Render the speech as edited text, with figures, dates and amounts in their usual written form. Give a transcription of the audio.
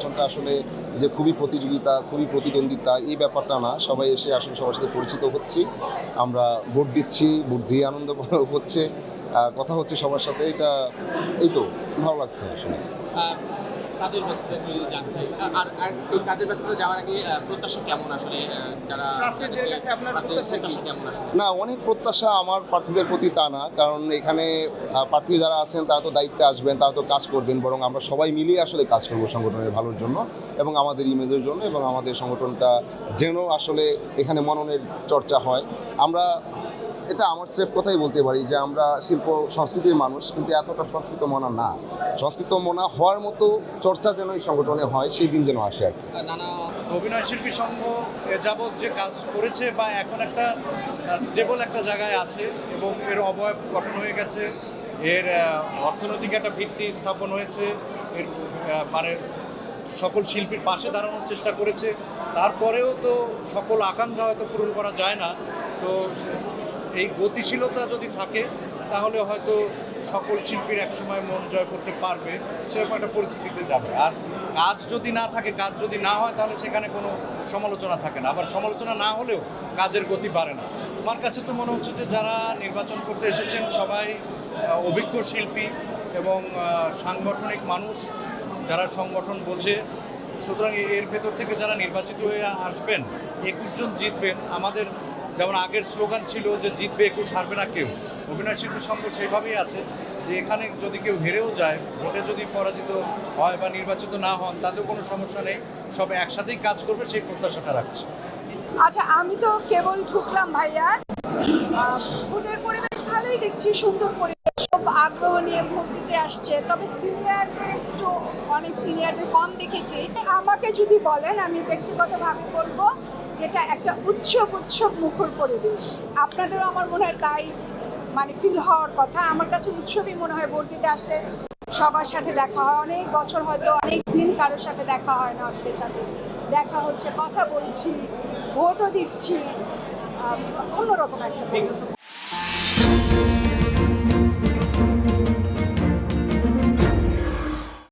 নির্বাচনটা আসলে যে খুবই প্রতিযোগিতা, খুবই প্রতিদ্বন্দ্বিতা, এই ব্যাপারটা না। সবাই এসে আসলে সবার সাথে পরিচিত হচ্ছি, আমরা ভোট দিচ্ছি, ভোট দিয়ে আনন্দ হচ্ছে, কথা হচ্ছে সবার সাথে। এই তো ভালো লাগছে আসলে। কাজের ব্যস্ততা একটু জানতে চাই। আর এই কাজের ব্যস্ততা যাওয়ার আগে প্রত্যাশা কেমন আসলে, যারা প্রার্থীদের কাছে আপনার প্রত্যাশা কেমন আসলে? না, অনেক প্রত্যাশা আমার প্রার্থীদের প্রতি তা না, কারণ এখানে প্রার্থী যারা আছেন তারা তো দায়িত্বে আসবেন, তারা তো কাজ করবেন, বরং আমরা সবাই মিলিয়ে আসলে কাজ করবো সংগঠনের ভালোর জন্য এবং আমাদের ইমেজের জন্য, এবং আমাদের সংগঠনটা যেন আসলে এখানে মননের চর্চা হয়। আমরা এটা আমার সেফ কথাই বলতে পারি যে আমরা শিল্প সংস্কৃতির মানুষ, কিন্তু এতটা সংস্কৃত মনা না। সংস্কৃত মনা হওয়ার মতো চর্চা যেন এই সংগঠনে হয়, সেই দিন যেন আসে আর কি। নানা অভিনয় শিল্পী সংঘ এ যাবৎ যে কাজ করেছে বা এখন একটা স্টেবল একটা জায়গায় আছে এবং এর অবয়ব গঠন হয়ে গেছে, এর অর্থনৈতিক একটা ভিত্তি স্থাপন হয়েছে, এর মানে সকল শিল্পীর পাশে দাঁড়ানোর চেষ্টা করেছে। তারপরেও তো সকল আকাঙ্ক্ষা হয়তো পূরণ করা যায় না। তো এই গতিশীলতা যদি থাকে তাহলে হয়তো সকল শিল্পীর একসময় মন জয় করতে পারবে, সেরকম একটা পরিস্থিতিতে যাবে। আর কাজ যদি না থাকে, কাজ যদি না হয়, তাহলে সেখানে কোনো সমালোচনা থাকে না। আবার সমালোচনা না হলেও কাজের গতি বাড়ে না। আমার কাছে তো মনে হচ্ছে যে যারা নির্বাচন করতে এসেছেন সবাই অভিজ্ঞ শিল্পী এবং সাংগঠনিক মানুষ, যারা সংগঠন বোঝে। সুতরাং এর ভেতর থেকে যারা নির্বাচিত হয়ে আসবেন, 21 জন জিতবেন। আমাদের যেমন আগের স্লোগান ছিল যে জিতবে 21, হারবে না কেউ। অভিনয় শিল্পী সংঘ সেইভাবেই আছে যে এখানে যদি কেউ হেরেও যায়, ভোটে যদি পরাজিত হয় বা নির্বাচিত না হন, তাতেও কোনো সমস্যা নেই, সব একসাথেই কাজ করবে, সেই প্রত্যাশাটা রাখছে। আচ্ছা, আমি তো কেবল ঢুকলাম ভাইয়া, ভোটের পরিবেশ ভালোই দেখছি, সুন্দর পরিবেশ, সব আগ্রহ নিয়ে ভোট দিতে আসছে। তবে সিনিয়রদের একটু, অনেক সিনিয়রদের কম দেখেছি। আমাকে যদি বলেন, আমি ব্যক্তিগতভাবে বলবো যেটা একটা উৎসব মুখর পরিবেশ। আপনাদেরও আমার মনে হয় তাই মানে ফিল হওয়ার কথা। আমার কাছে উৎসবই মনে হয়। ভোট দিতে আসলে সবার সাথে দেখা হয়, অনেক বছর হয়তো অনেক দিন কারোর সাথে দেখা হয় না, অনেকের সাথে দেখা হচ্ছে, কথা বলছি, ভোটও দিচ্ছি, অন্যরকম একটা।